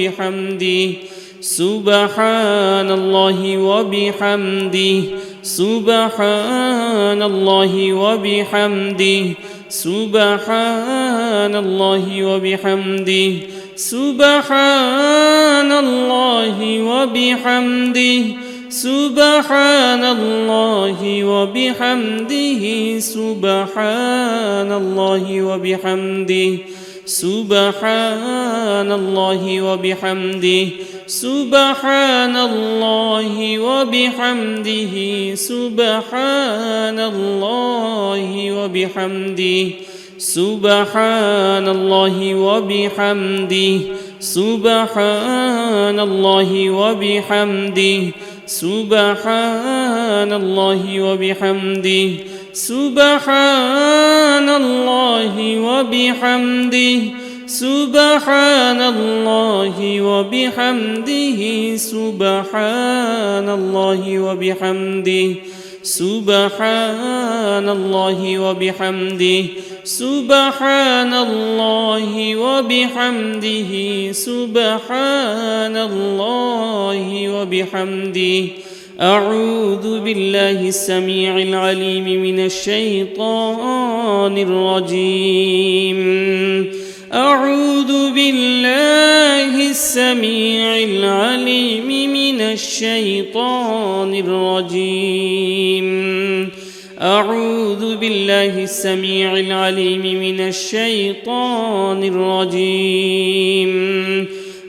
وبحمده سبحان الله وبحمده سبحان الله وبحمده سبحان الله وبحمده سبحان الله وبحمده سبحان الله وبحمده سبحان الله وبحمده سبحان الله وبحمده سبحان الله وبحمده سبحان الله وبحمده سبحان الله وبحمده سبحان الله وبحمده سبحان الله وبحمده سبحان الله وبحمده سبحان الله وبحمده سبحان الله وبحمده سبحان الله وبحمده سبحان الله وبحمده سبحان الله وبحمده أعوذ بالله السميع العليم من الشيطان الرجيم أعوذ بالله السميع العليم من الشيطان الرجيم أعوذ بالله السميع العليم من الشيطان الرجيم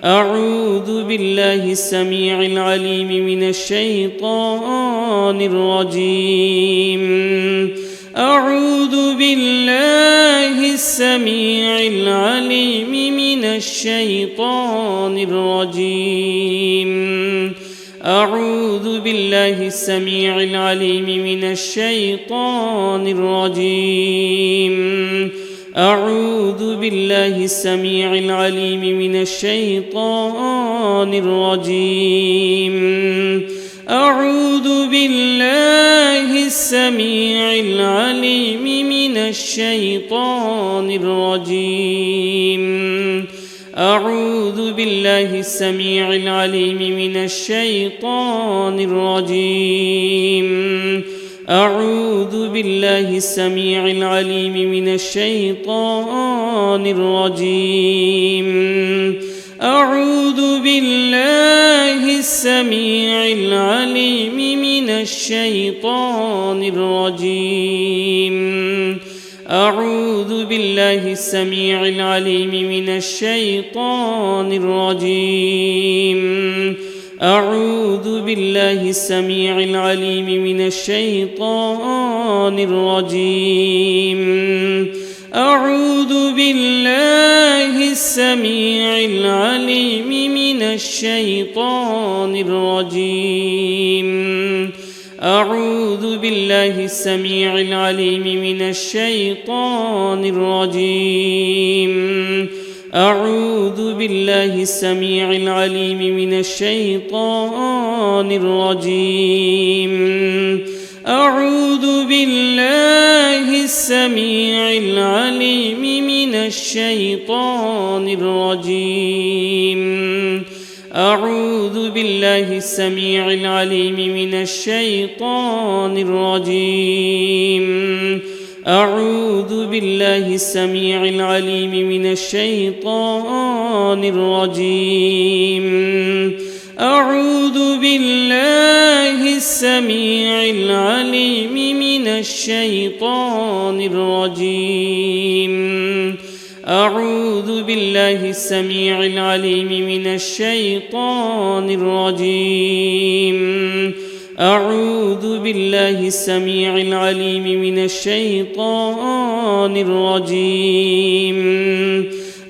أعوذ بالله السميع العليم من الشيطان الرجيم أعوذ بالله السميع العليم من الشيطان الرجيم أعوذ بالله السميع العليم من الشيطان الرجيم أعوذ بالله السميع العليم من الشيطان الرجيم أعوذ بالله السميع العليم من الشيطان الرجيم أعوذ بالله السميع العليم من الشيطان الرجيم أعوذ بالله السميع العليم من الشيطان الرجيم أعوذ بالله السميع العليم من الشيطان الرجيم أعوذ بالله السميع العليم من الشيطان الرجيم أعوذ بالله السميع العليم من الشيطان الرجيم أعوذ بالله السميع العليم من الشيطان الرجيم أعوذ بالله السميع العليم من الشيطان الرجيم أعوذ بالله السميع العليم من الشيطان الرجيم أعوذ بالله السميع العليم من الشيطان الرجيم أعوذ بالله السميع العليم من الشيطان الرجيم أعوذ بالله السميع العليم من الشيطان الرجيم أعوذ بالله السميع العليم من الشيطان الرجيم أعوذ بالله السميع العليم من الشيطان الرجيم أعوذ بالله السميع العليم من الشيطان الرجيم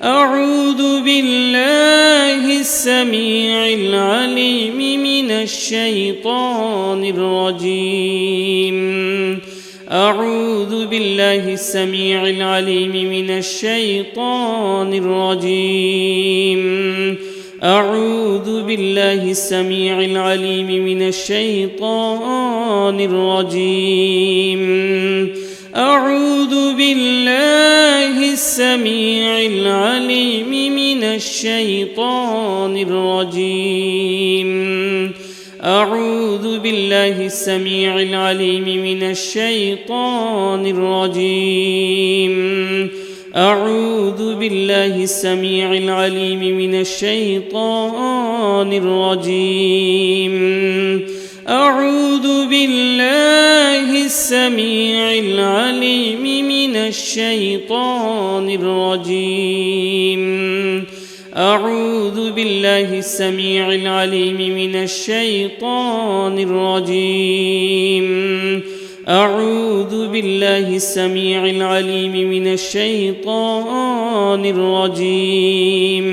أعوذ بالله السميع العليم من الشيطان الرجيم أعوذ بالله السميع العليم من الشيطان الرجيم أعوذ بالله السميع العليم من الشيطان الرجيم أعوذ بالله السميع العليم من الشيطان الرجيم أعوذ بالله السميع العليم من الشيطان الرجيم أعوذ بالله السميع العليم من الشيطان الرجيم أعوذ بالله السميع العليم من الشيطان الرجيم أعوذ بالله السميع العليم من الشيطان الرجيم أعوذ بالله السميع العليم من الشيطان الرجيم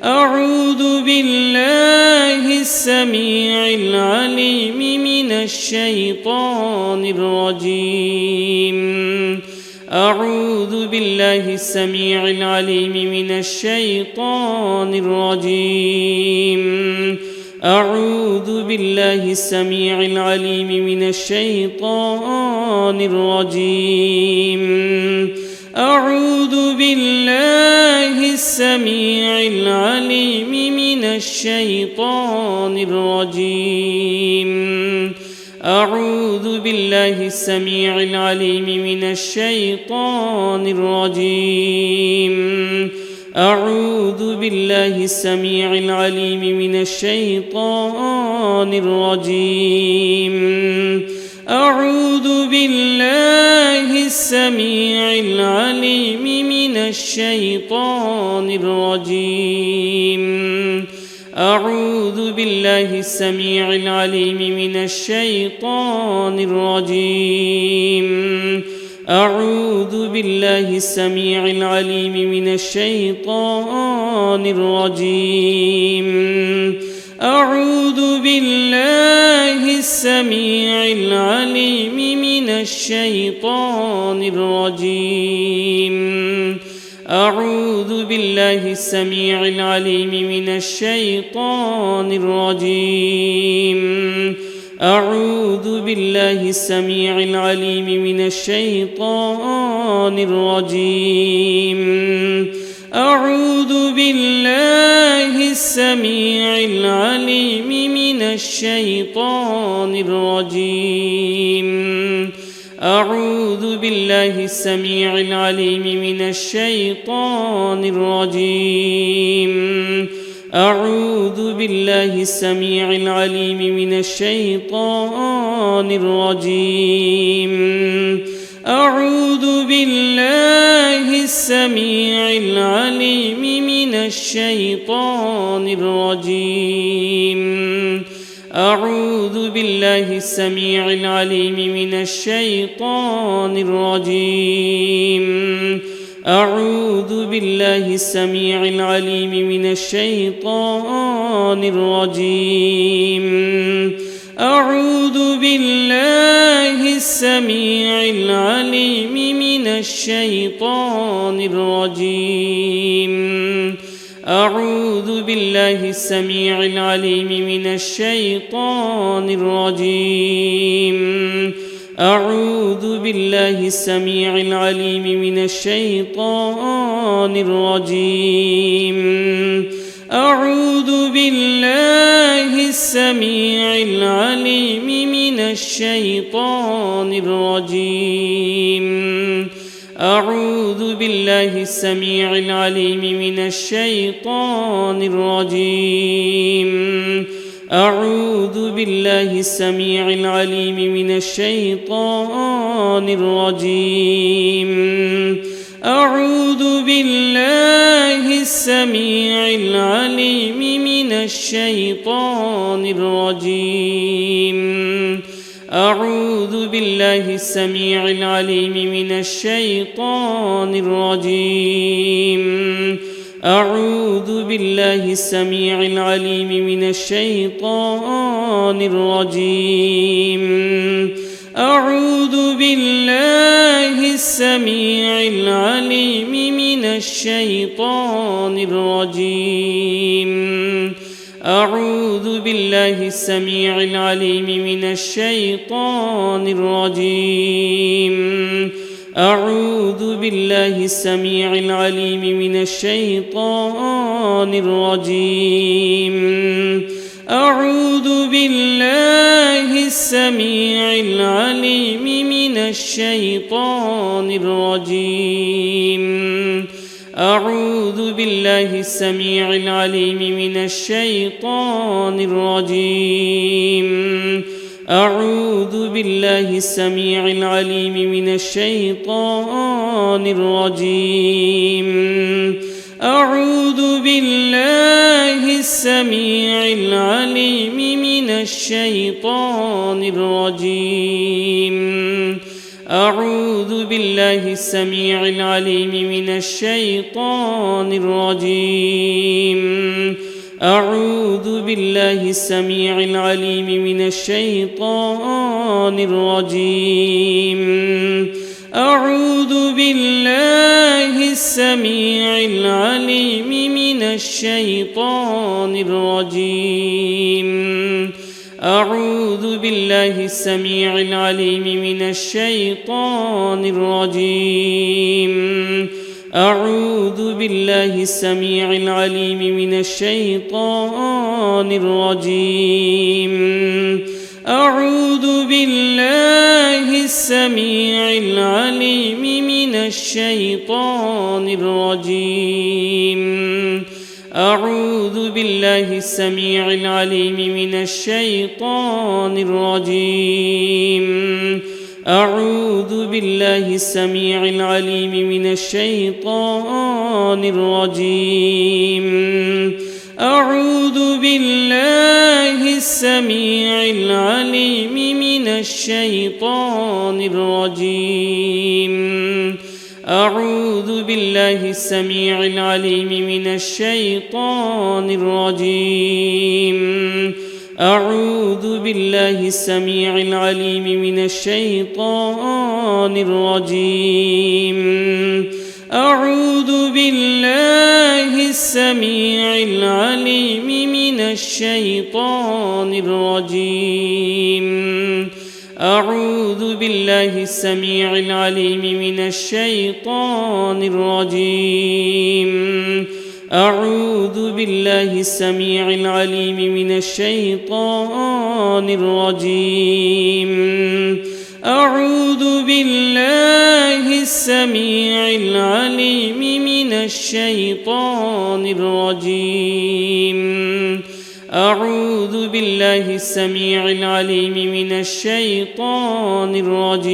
أعوذ بالله السميع العليم من الشيطان الرجيم أعوذ بالله السميع العليم من الشيطان الرجيم أعوذ بالله السميع العليم من الشيطان الرجيم أعوذ بالله السميع العليم من الشيطان الرجيم أعوذ بالله السميع العليم من الشيطان الرجيم أعوذ بالله السميع العليم من الشيطان الرجيم أعوذ بالله السميع العليم من الشيطان الرجيم أعوذ بالله السميع العليم من الشيطان الرجيم أعوذ بالله السميع العليم من الشيطان الرجيم أعوذ بالله السميع العليم من الشيطان الرجيم أعوذ بالله السميع العليم من الشيطان الرجيم أعوذ بالله السميع العليم من الشيطان الرجيم أعوذ بالله السميع العليم من الشيطان الرجيم أعوذ بالله السميع العليم من الشيطان الرجيم أعوذ بالله السميع العليم من الشيطان الرجيم أعوذ بالله السميع العليم من الشيطان الرجيم أعوذ بالله السميع العليم من الشيطان الرجيم أعوذ بالله السميع العليم من الشيطان الرجيم أعوذ بالله السميع العليم من الشيطان الرجيم أعوذ بالله السميع العليم من الشيطان الرجيم أعوذ بالله السميع العليم من الشيطان الرجيم أعوذ بالله السميع العليم من الشيطان الرجيم أعوذ بالله السميع العليم من الشيطان الرجيم أعوذ بالله السميع العليم من الشيطان الرجيم أعوذ بالله السميع العليم من الشيطان الرجيم أعوذ بالله السميع العليم من الشيطان الرجيم أعوذ بالله السميع العليم من الشيطان الرجيم أعوذ بالله السميع العليم من الشيطان الرجيم أعوذ بالله السميع العليم من الشيطان الرجيم. أعوذ بالله السميع العليم من الشيطان الرجيم. أعوذ بالله السميع العليم من الشيطان الرجيم. أعوذ بالله السميع العليم من الشيطان الرجيم. أعوذ بالله السميع العليم من الشيطان الرجيم. أعوذ بالله السميع العليم من الشيطان الرجيم. أعوذ بالله السميع العليم من الشيطان الرجيم. أعوذ بالله السميع العليم من الشيطان الرجيم. أعوذ بالله السميع العليم من الشيطان الرجيم. أعوذ بالله السميع العليم من الشيطان الرجيم. أعوذ بالله السميع العليم من الشيطان الرجيم. أعوذ بالله السميع العليم من الشيطان الرجيم. أعوذ بالله السميع العليم من الشيطان الرجيم. أعوذ بالله السميع العليم من الشيطان الرجيم. أعوذ بالله السميع العليم من الشيطان الرجيم. أعوذ بالله السميع العليم من الشيطان الرجيم. أعوذ بالله السميع العليم من الشيطان الرجيم. أعوذ بالله السميع العليم من الشيطان الرجيم. أعوذ بالله السميع العليم من الشيطان الرجيم. أعوذ بالله السميع العليم من الشيطان الرجيم. أعوذ بالله السميع العليم من الشيطان الرجيم. أعوذ بالله السميع العليم من الشيطان الرجيم.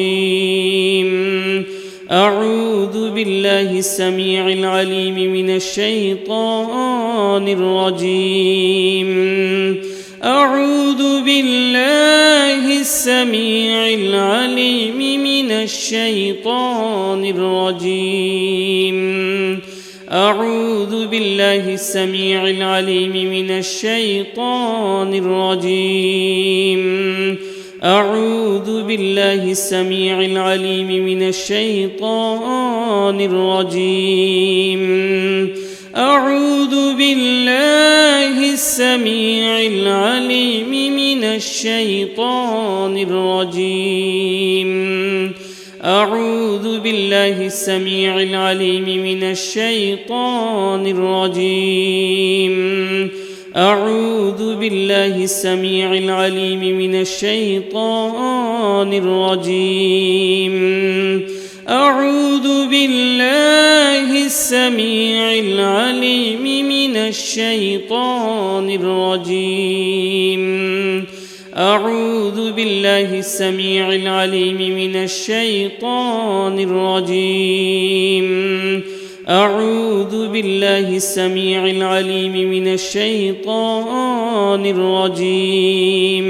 أعوذ بالله السميع العليم من الشيطان الرجيم. أعوذ بالله السميع العليم من الشيطان الرجيم. أعوذ بالله السميع العليم من الشيطان الرجيم. أعوذ بالله السميع العليم من الشيطان الرجيم. أعوذ بالله السميع العليم من الشيطان الرجيم. أعوذ بالله السميع العليم من الشيطان الرجيم. أعوذ بالله السميع العليم من الشيطان الرجيم. أعوذ بالله السميع العليم من الشيطان الرجيم. أعوذ بالله السميع العليم من الشيطان الرجيم. أعوذ بالله السميع العليم من الشيطان الرجيم.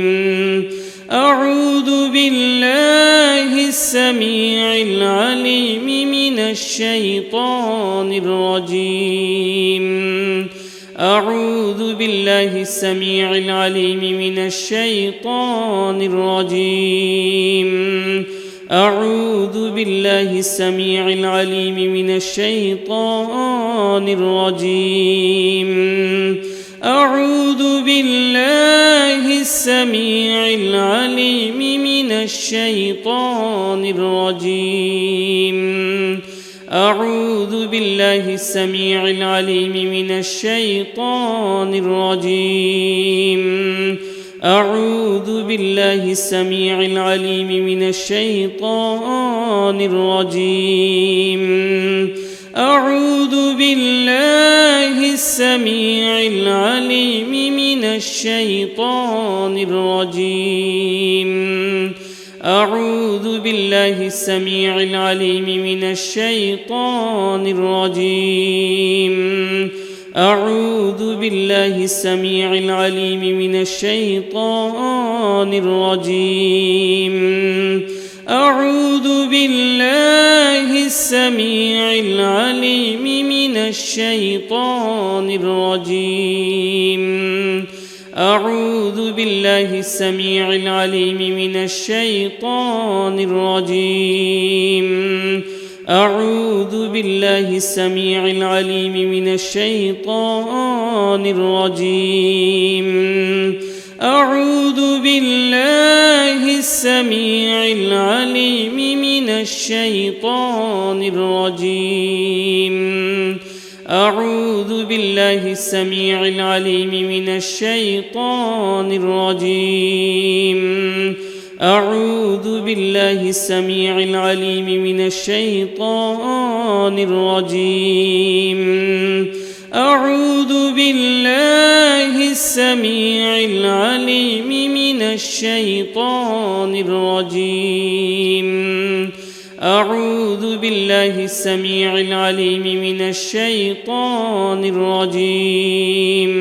أعوذ بالله السميع العليم من الشيطان الرجيم. أعوذ بالله السميع العليم من الشيطان الرجيم. أعوذ بالله السميع العليم من الشيطان الرجيم. أعوذ بالله السميع العليم من الشيطان الرجيم أعوذ بالله السميع العليم من الشيطان الرجيم أعوذ بالله السميع العليم من الشيطان الرجيم أعوذ بالله السميع العليم من الشيطان الرجيم أعوذ بالله السميع العليم من الشيطان الرجيم أعوذ بالله السميع العليم من الشيطان الرجيم أعوذ بالله السميع العليم من الشيطان الرجيم أعوذ بالله السميع العليم من الشيطان الرجيم أعوذ بالله السميع العليم من الشيطان الرجيم أعوذ بالله السميع العليم من الشيطان الرجيم أعوذ بالله السميع العليم من الشيطان الرجيم أعوذ بالله السميع العليم من الشيطان الرجيم أعوذ بالله السميع العليم من الشيطان الرجيم أعوذ بالله السميع العليم من الشيطان الرجيم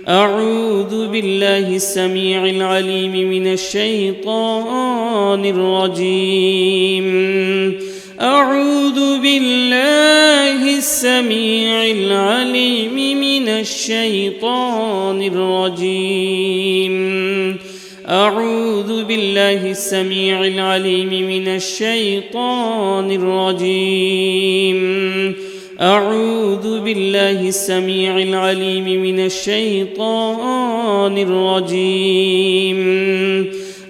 أعوذ بالله السميع العليم من الشيطان الرجيم أعوذ بالله السميع العليم من الشيطان الرجيم أعوذ بالله السميع العليم من الشيطان الرجيم أعوذ بالله السميع العليم من الشيطان الرجيم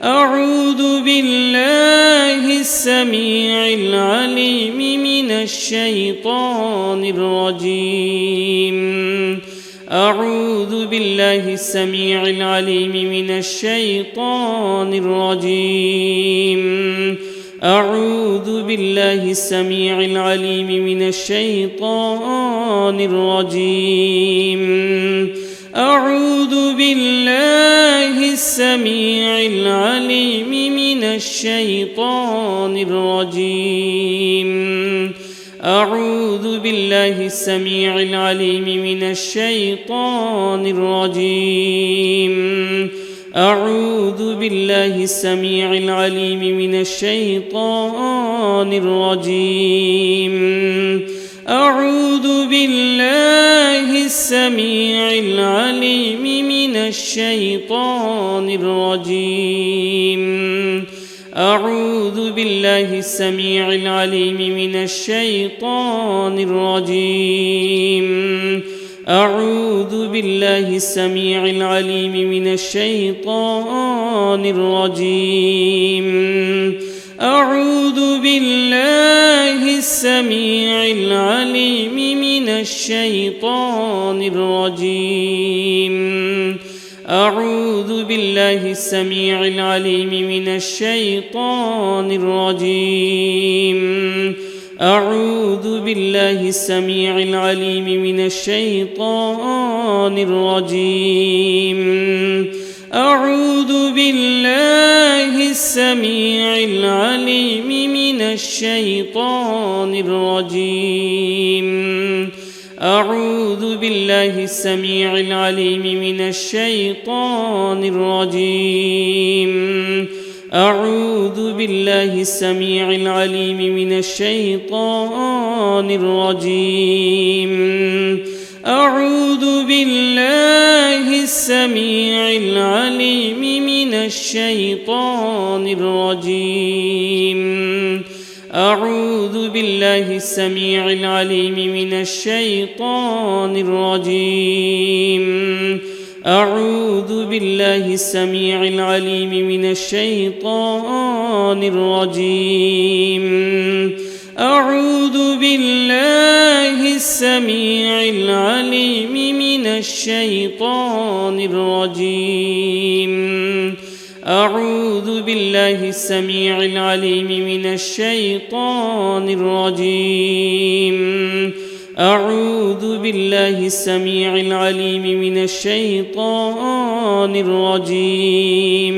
أعوذ بالله السميع العليم من الشيطان الرجيم أعوذ بالله السميع العليم من الشيطان الرجيم أعوذ بالله السميع العليم من الشيطان الرجيم أعوذ بالله السميع العليم من الشيطان الرجيم أعوذ بالله السميع العليم من الشيطان الرجيم أعوذ بالله السميع العليم من الشيطان الرجيم أعوذ بالله السميع العليم من الشيطان الرجيم أعوذ بالله السميع العليم من الشيطان الرجيم أعوذ بالله السميع العليم من الشيطان الرجيم أعوذ بالله السميع العليم من الشيطان الرجيم أعوذ بالله السميع العليم من الشيطان الرجيم أعوذ بالله السميع العليم من الشيطان الرجيم أعوذ بالله السميع العليم من الشيطان الرجيم أعوذ بالله السميع العليم من الشيطان الرجيم أعوذ بالله السميع العليم من الشيطان الرجيم أعوذ بالله السميع العليم من الشيطان الرجيم أعوذ بالله السميع العليم من الشيطان الرجيم. أعوذ بالله السميع العليم من الشيطان الرجيم. أعوذ بالله السميع العليم من الشيطان الرجيم. أعوذ بالله السميع العليم من الشيطان الرجيم. أعوذ بالله السميع العليم من الشيطان الرجيم.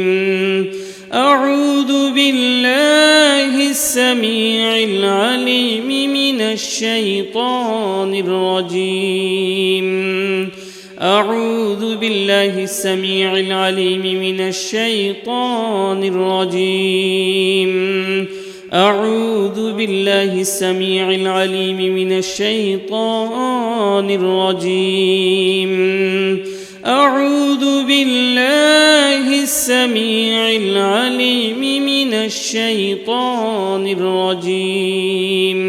أعوذ بالله السميع العليم من الشيطان الرجيم. أعوذ بالله السميع العليم من الشيطان الرجيم. أعوذ بالله السميع العليم من الشيطان الرجيم. أعوذ بالله السميع العليم من الشيطان الرجيم.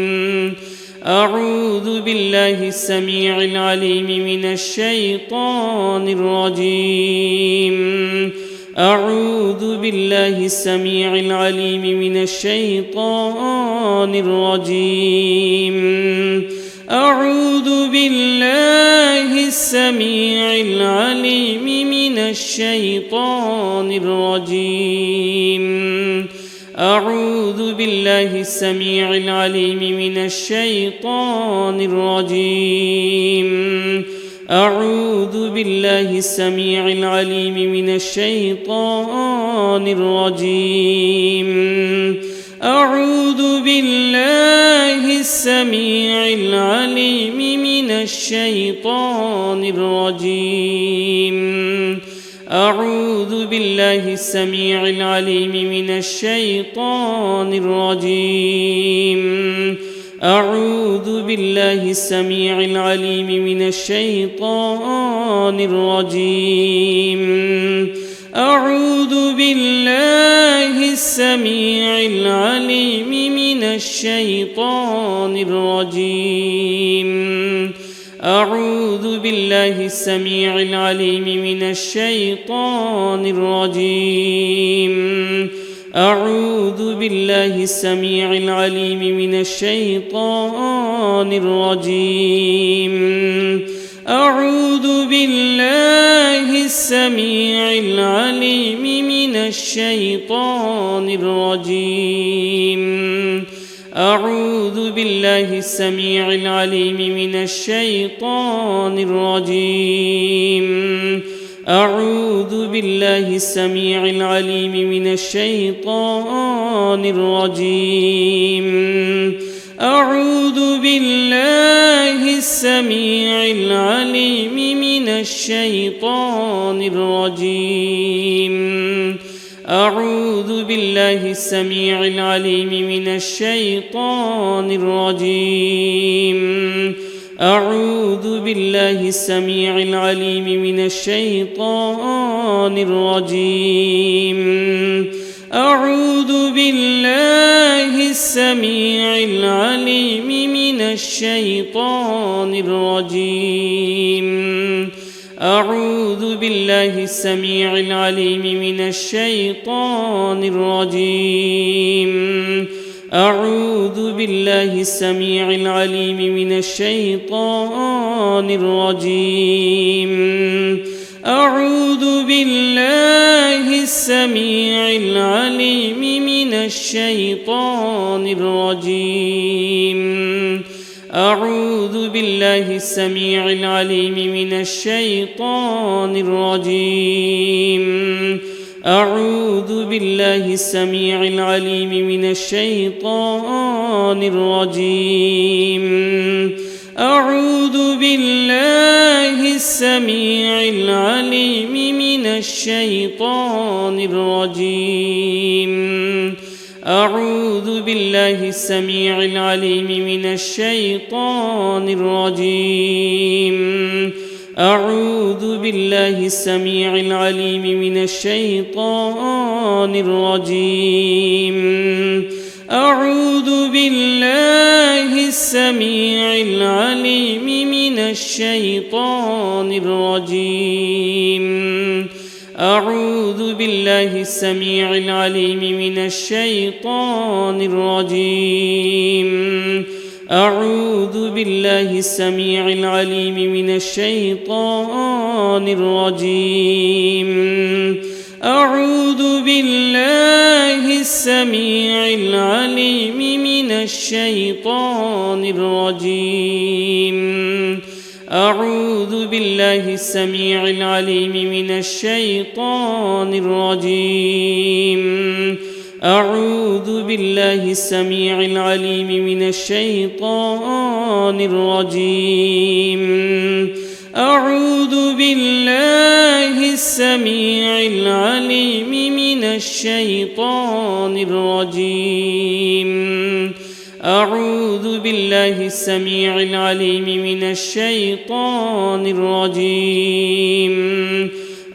أعوذ بالله السميع العليم من الشيطان الرجيم. أعوذ بالله السميع العليم من الشيطان الرجيم. أعوذ بالله السميع العليم من الشيطان الرجيم. أعوذ بالله السميع العليم من الشيطان الرجيم. أعوذ بالله السميع العليم من الشيطان الرجيم. أعوذ بالله السميع العليم من الشيطان الرجيم. أعوذ بالله السميع العليم من الشيطان الرجيم. أعوذ بالله السميع العليم من الشيطان الرجيم. أعوذ بالله السميع العليم من الشيطان الرجيم. أعوذ بالله السميع العليم من الشيطان الرجيم. أعوذ بالله السميع العليم من الشيطان الرجيم. أعوذ بالله السميع العليم من الشيطان الرجيم. أعوذ بالله السميع العليم من الشيطان الرجيم. أعوذ بالله السميع العليم من الشيطان الرجيم. أعوذ بالله السميع العليم من الشيطان الرجيم. أعوذ بالله السميع العليم من الشيطان الرجيم. أعوذ بالله السميع العليم من الشيطان الرجيم. أعوذ بالله السميع العليم من الشيطان الرجيم. أعوذ بالله السميع العليم من الشيطان الرجيم. أعوذ بالله السميع العليم من الشيطان الرجيم. أعوذ بالله السميع العليم من الشيطان الرجيم. أعوذ بالله السميع العليم من الشيطان الرجيم. أعوذ بالله السميع العليم من الشيطان الرجيم. أعوذ بالله السميع العليم من الشيطان الرجيم. أعوذ بالله السميع العليم من الشيطان الرجيم. أعوذ بالله السميع العليم من الشيطان الرجيم. أعوذ بالله السميع العليم من الشيطان الرجيم أعوذ بالله السميع العليم من الشيطان الرجيم أعوذ بالله السميع العليم من الشيطان الرجيم أعوذ بالله السميع العليم من الشيطان الرجيم أعوذ بالله السميع العليم من الشيطان الرجيم أعوذ بالله السميع العليم من الشيطان الرجيم أعوذ بالله السميع العليم من الشيطان الرجيم أعوذ بالله السميع العليم من الشيطان الرجيم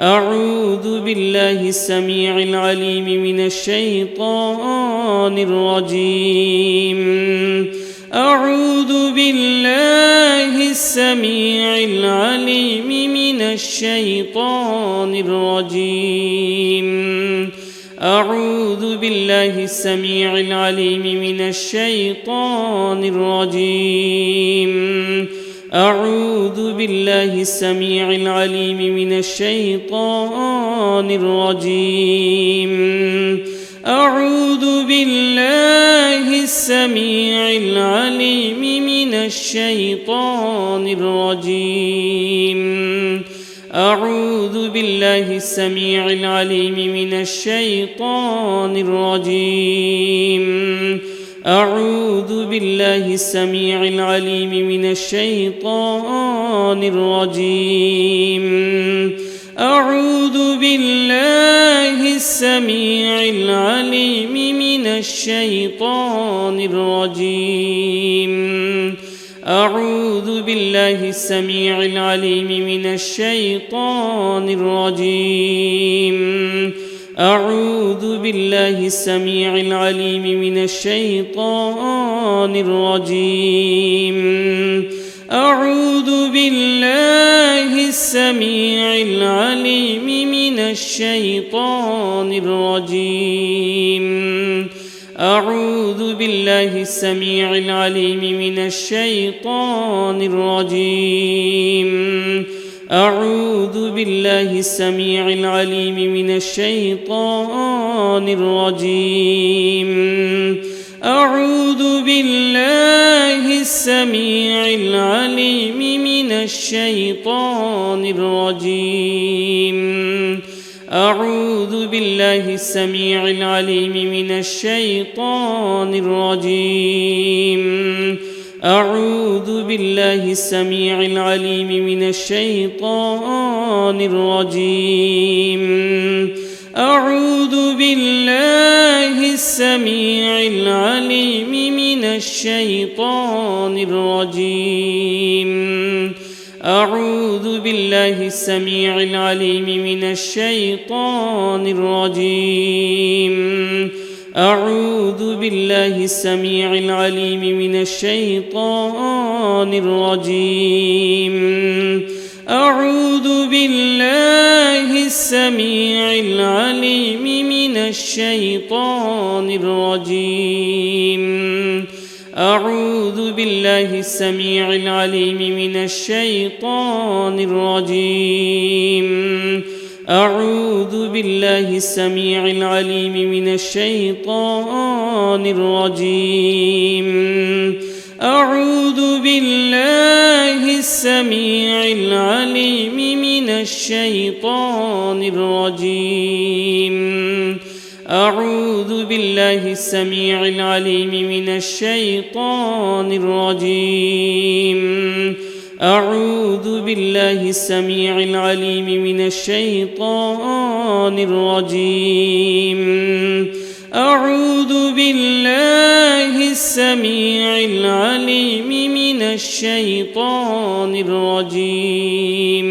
أعوذ بالله السميع العليم من الشيطان الرجيم أعوذ بالله السميع العليم من الشيطان الرجيم أعوذ بالله السميع العليم من الشيطان الرجيم أعوذ بالله السميع العليم من الشيطان الرجيم أعوذ بالله السميع العليم من الشيطان الرجيم أعوذ بالله السميع العليم من الشيطان الرجيم أعوذ بالله السميع العليم من الشيطان الرجيم أعوذ بالله السميع العليم من الشيطان الرجيم أعوذ بالله السميع العليم من الشيطان الرجيم أعوذ بالله السميع العليم من الشيطان الرجيم أعوذ بالله السميع العليم من الشيطان الرجيم أعوذ بالله السميع العليم من الشيطان الرجيم أعوذ بالله السميع العليم من الشيطان الرجيم أعوذ بالله السميع العليم من الشيطان الرجيم أعوذ بالله السميع العليم من الشيطان الرجيم أعوذ بالله السميع العليم من الشيطان الرجيم أعوذ بالله السميع العليم من الشيطان الرجيم أعوذ بالله السميع العليم من الشيطان الرجيم أعوذ بالله السميع العليم من الشيطان الرجيم أعوذ بالله السميع العليم من الشيطان الرجيم أعوذ بالله السميع العليم من الشيطان الرجيم أعوذ بالله السميع العليم من الشيطان الرجيم أعوذ بالله السميع العليم من الشيطان الرجيم أعوذ بالله السميع العليم من الشيطان الرجيم أعوذ بالله السميع العليم من الشيطان الرجيم أعوذ بالله السميع العليم من الشيطان الرجيم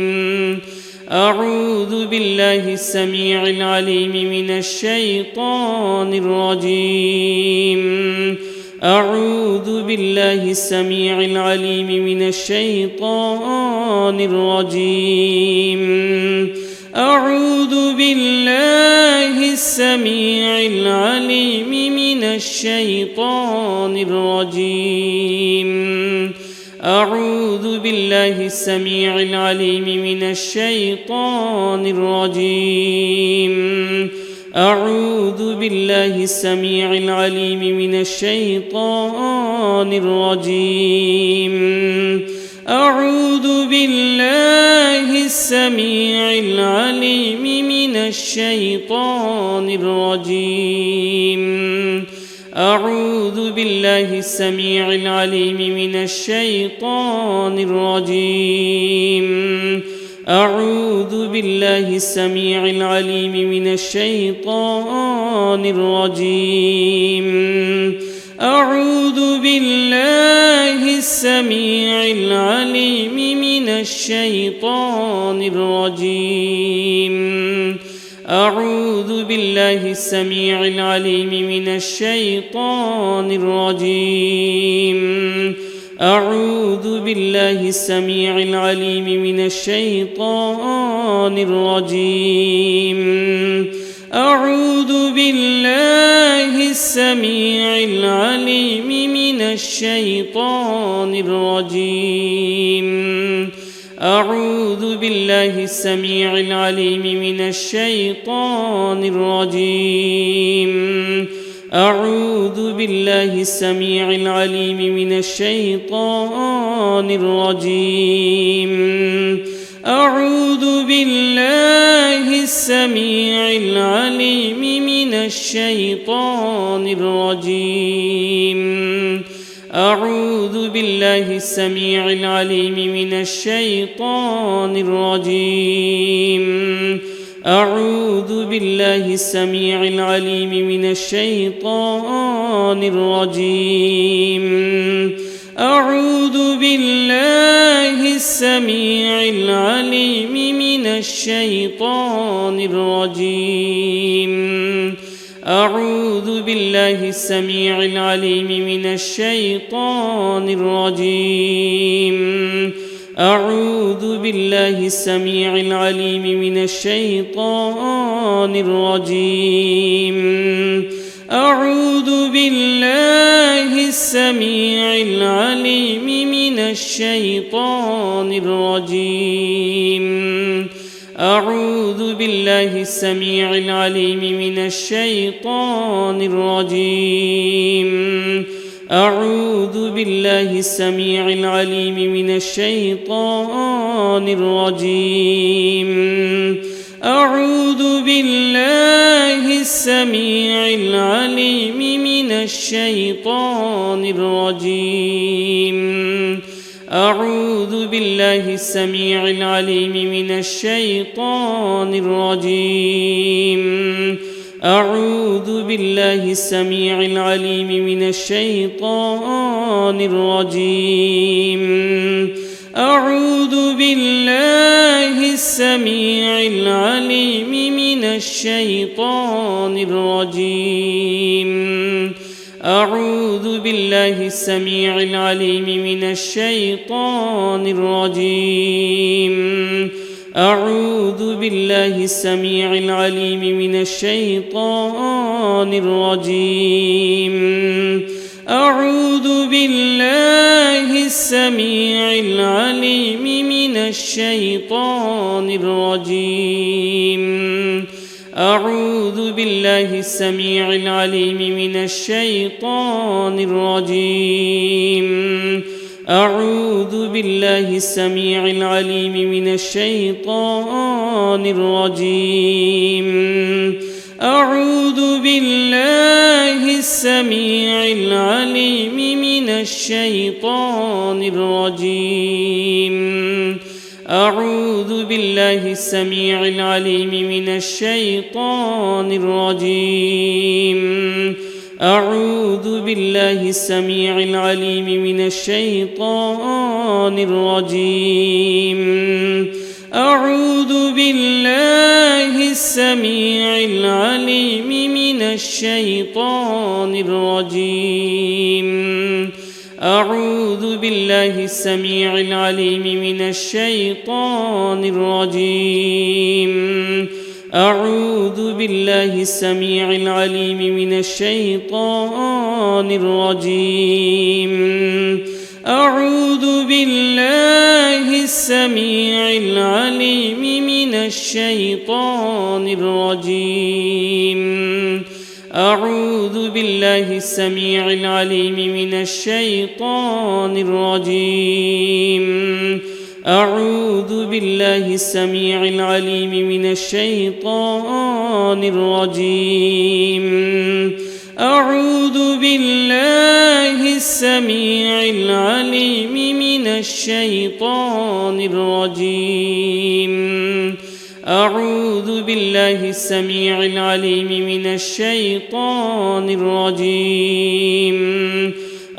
أعوذ بالله السميع العليم من الشيطان الرجيم. أعوذ بالله السميع العليم من الشيطان الرجيم. أعوذ بالله السميع العليم من الشيطان الرجيم. أعوذ بالله السميع العليم من الشيطان الرجيم. أعوذ بالله السميع العليم من الشيطان الرجيم. أعوذ بالله السميع العليم من الشيطان الرجيم. أعوذ بالله السميع العليم من الشيطان الرجيم. أعوذ بالله السميع العليم من الشيطان الرجيم. أعوذ بالله السميع العليم من الشيطان الرجيم. أعوذ بالله السميع العليم من الشيطان الرجيم. أعوذ بالله السميع العليم من الشيطان الرجيم. أعوذ بالله السميع العليم من الشيطان الرجيم. أعوذ بالله السميع العليم من الشيطان الرجيم. أعوذ بالله السميع العليم من الشيطان الرجيم. أعوذ بالله السميع العليم من الشيطان الرجيم. أعوذ بالله السميع العليم من الشيطان الرجيم. أعوذ بالله السميع العليم من الشيطان الرجيم. أعوذ بالله السميع العليم من الشيطان الرجيم. أعوذ بالله السميع العليم من الشيطان الرجيم. أعوذ بالله السميع العليم من الشيطان الرجيم. أعوذ بالله السميع العليم من الشيطان الرجيم. أعوذ بالله السميع العليم من الشيطان الرجيم. أعوذ بالله السميع العليم من الشيطان الرجيم. أعوذ بالله السميع العليم من الشيطان الرجيم. أعوذ بالله السميع العليم من الشيطان الرجيم. أعوذ بالله السميع العليم من الشيطان الرجيم. أعوذ بالله السميع العليم من الشيطان الرجيم. أعوذ بالله السميع العليم من الشيطان الرجيم. أعوذ بالله السميع العليم من الشيطان الرجيم. أعوذ بالله السميع العليم من الشيطان الرجيم. أعوذ بالله السميع العليم من الشيطان الرجيم. أعوذ بالله السميع العليم من الشيطان الرجيم. أعوذ بالله السميع العليم من الشيطان الرجيم. أعوذ بالله السميع العليم من الشيطان الرجيم. أعوذ بالله السميع العليم من الشيطان الرجيم. أعوذ بالله السميع العليم من الشيطان الرجيم أعوذ بالله السميع العليم من الشيطان الرجيم أعوذ بالله السميع العليم من الشيطان الرجيم أعوذ بالله السميع العليم من الشيطان الرجيم أعوذ بالله السميع العليم من الشيطان الرجيم أعوذ بالله السميع العليم من الشيطان الرجيم أعوذ بالله السميع العليم من الشيطان الرجيم أعوذ بالله السميع العليم من الشيطان الرجيم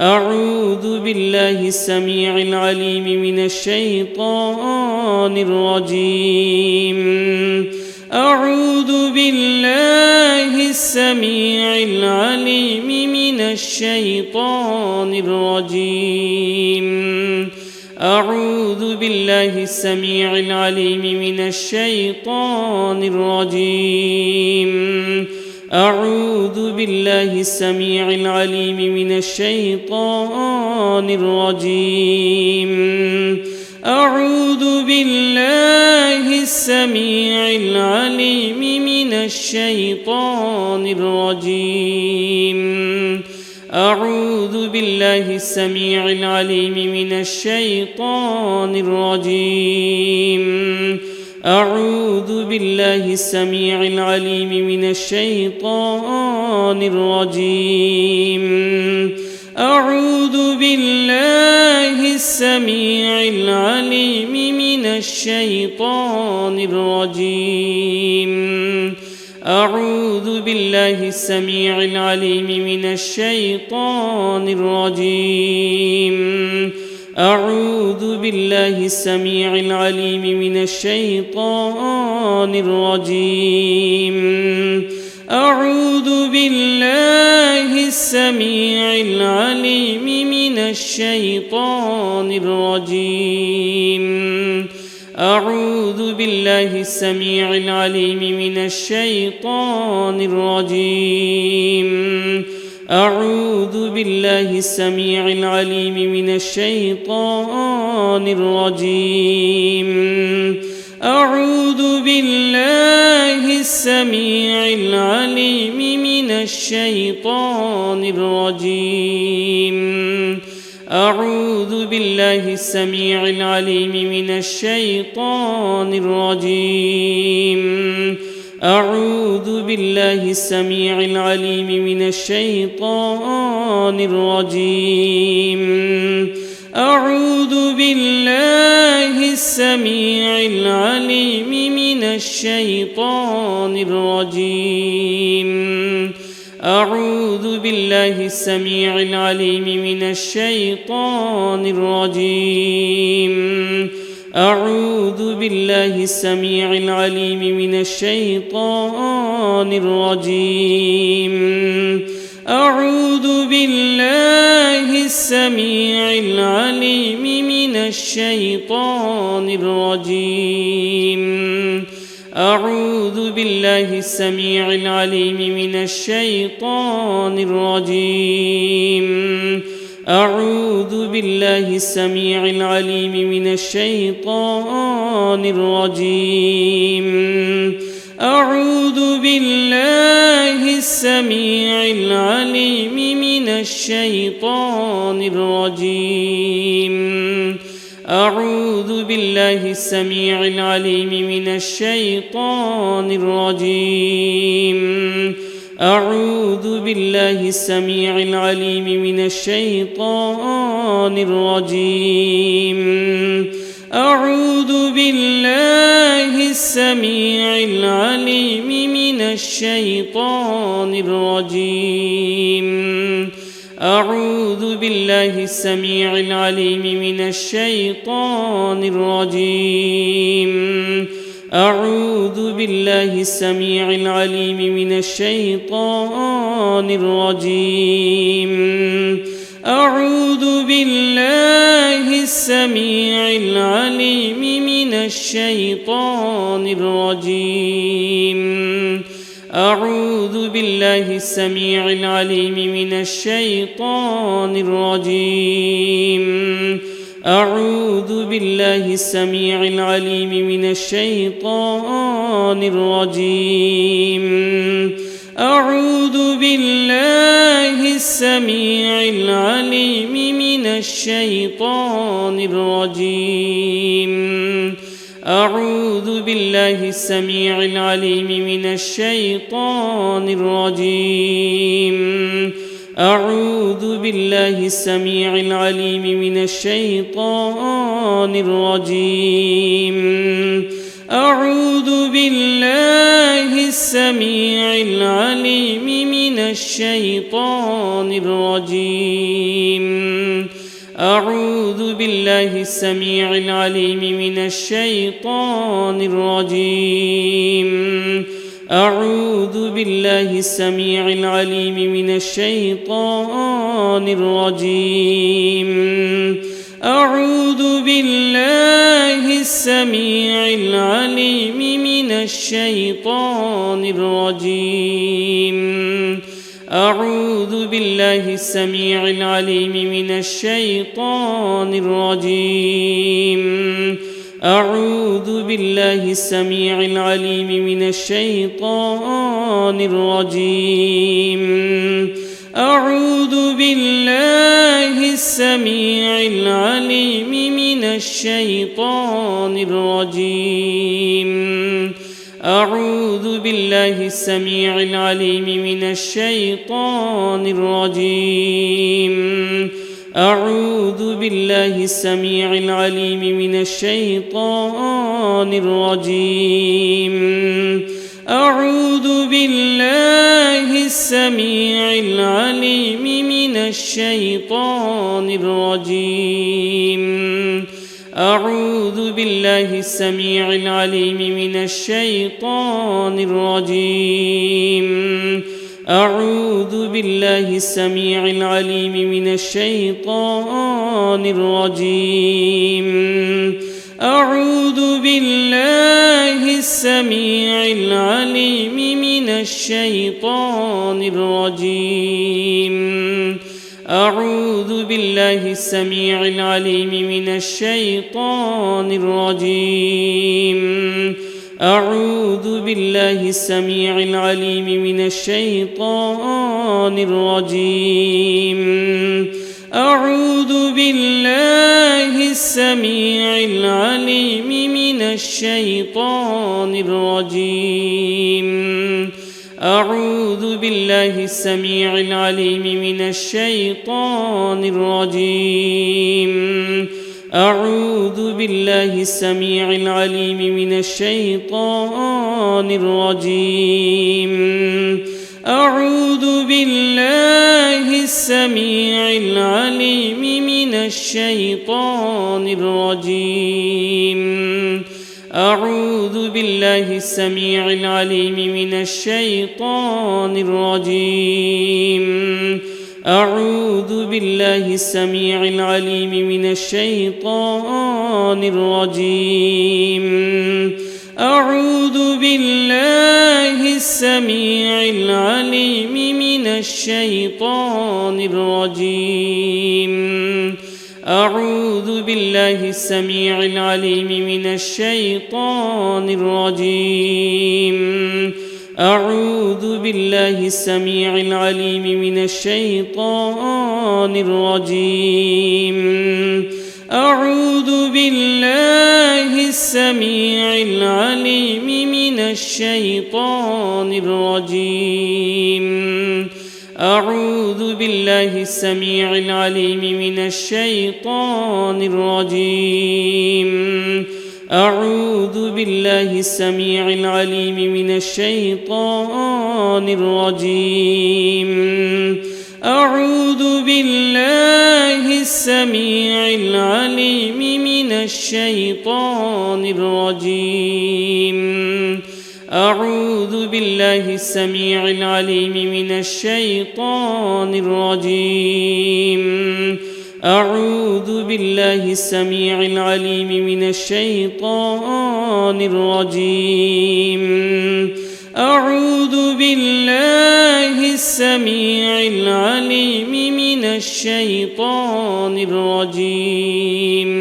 أعوذ بالله السميع العليم من الشيطان الرجيم أعوذ بالله السميع العليم من الشيطان الرجيم أعوذ بالله السميع العليم من الشيطان الرجيم أعوذ بالله السميع العليم من الشيطان الرجيم أعوذ بالله السميع العليم من الشيطان الرجيم أعوذ بالله السميع العليم من الشيطان الرجيم أعوذ بالله السميع العليم من الشيطان الرجيم أعوذ بالله السميع العليم من الشيطان الرجيم أعوذ بالله السميع العليم من الشيطان الرجيم أعوذ بالله السميع العليم من الشيطان الرجيم أعوذ بالله السميع العليم من الشيطان الرجيم أعوذ بالله السميع العليم من الشيطان الرجيم أعوذ بالله السميع العليم من الشيطان الرجيم أعوذ بالله السميع العليم من الشيطان الرجيم أعوذ بالله السميع العليم من الشيطان الرجيم أعوذ بالله السميع العليم من الشيطان الرجيم أعوذ بالله السميع العليم من الشيطان الرجيم أعوذ بالله السميع العليم من الشيطان الرجيم أعوذ بالله السميع العليم من الشيطان الرجيم أعوذ بالله السميع العليم من الشيطان الرجيم أعوذ بالله السميع العليم من الشيطان الرجيم أعوذ بالله السميع العليم من الشيطان الرجيم أعوذ بالله السميع العليم من الشيطان الرجيم أعوذ بالله السميع العليم من الشيطان الرجيم أعوذ بالله السميع العليم من الشيطان الرجيم أعوذ بالله السميع العليم من الشيطان الرجيم أعوذ بالله السميع العليم من الشيطان الرجيم أعوذ بالله السميع العليم من الشيطان الرجيم أعوذ بالله السميع العليم من الشيطان الرجيم أعوذ بالله السميع العليم من الشيطان الرجيم أعوذ بالله السميع العليم من الشيطان الرجيم أعوذ بالله السميع العليم من الشيطان الرجيم أعوذ بالله السميع العليم من الشيطان الرجيم أعوذ بالله السميع العليم من الشيطان الرجيم أعوذ بالله السميع العليم من الشيطان الرجيم أعوذ بالله السميع العليم من الشيطان الرجيم أعوذ بالله السميع العليم من الشيطان الرجيم أعوذ بالله السميع العليم من الشيطان الرجيم أعوذ بالله السميع العليم من الشيطان الرجيم أعوذ بالله السميع العليم من الشيطان الرجيم أعوذ بالله السميع العليم من الشيطان الرجيم أعوذ بالله السميع العليم من الشيطان الرجيم أعوذ بالله السميع العليم من الشيطان الرجيم أعوذ بالله السميع العليم من الشيطان الرجيم أعوذ بالله السميع العليم من الشيطان الرجيم أعوذ بالله السميع العليم من الشيطان الرجيم أعوذ بالله السميع العليم من الشيطان الرجيم أعوذ بالله السميع العليم من الشيطان الرجيم أعوذ بالله السميع العليم من الشيطان الرجيم أعوذ بالله السميع العليم من الشيطان الرجيم أعوذ بالله السميع العليم من الشيطان الرجيم أعوذ بالله السميع العليم من الشيطان الرجيم أعوذ بالله السميع العليم من الشيطان الرجيم أعوذ بالله السميع العليم من الشيطان الرجيم أعوذ بالله السميع العليم من الشيطان الرجيم أعوذ بالله السميع العليم من الشيطان الرجيم أعوذ بالله السميع العليم من الشيطان الرجيم أعوذ بالله السميع العليم من الشيطان الرجيم أعوذ بالله السميع العليم من الشيطان الرجيم أعوذ بالله السميع العليم من الشيطان الرجيم أعوذ بالله السميع العليم من الشيطان الرجيم أعوذ بالله السميع العليم من الشيطان الرجيم أعوذ بالله السميع العليم من الشيطان الرجيم أعوذ بالله السميع العليم من الشيطان الرجيم أعوذ بالله السميع العليم من الشيطان الرجيم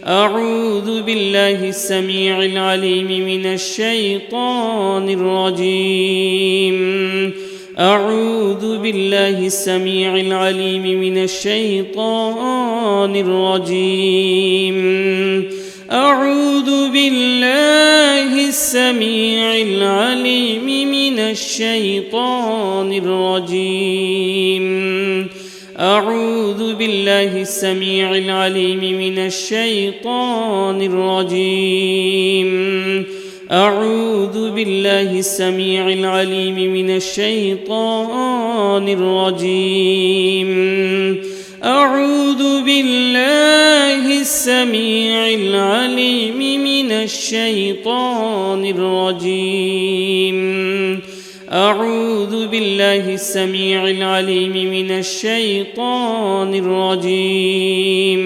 أعوذ بالله السميع العليم من الشيطان الرجيم أعوذ بالله السميع العليم من الشيطان الرجيم أعوذ بالله السميع العليم من الشيطان الرجيم أعوذ بالله السميع العليم من الشيطان الرجيم أعوذ بالله السميع العليم من الشيطان الرجيم أعوذ بالله السميع العليم من الشيطان الرجيم أعوذ بالله السميع العليم من الشيطان الرجيم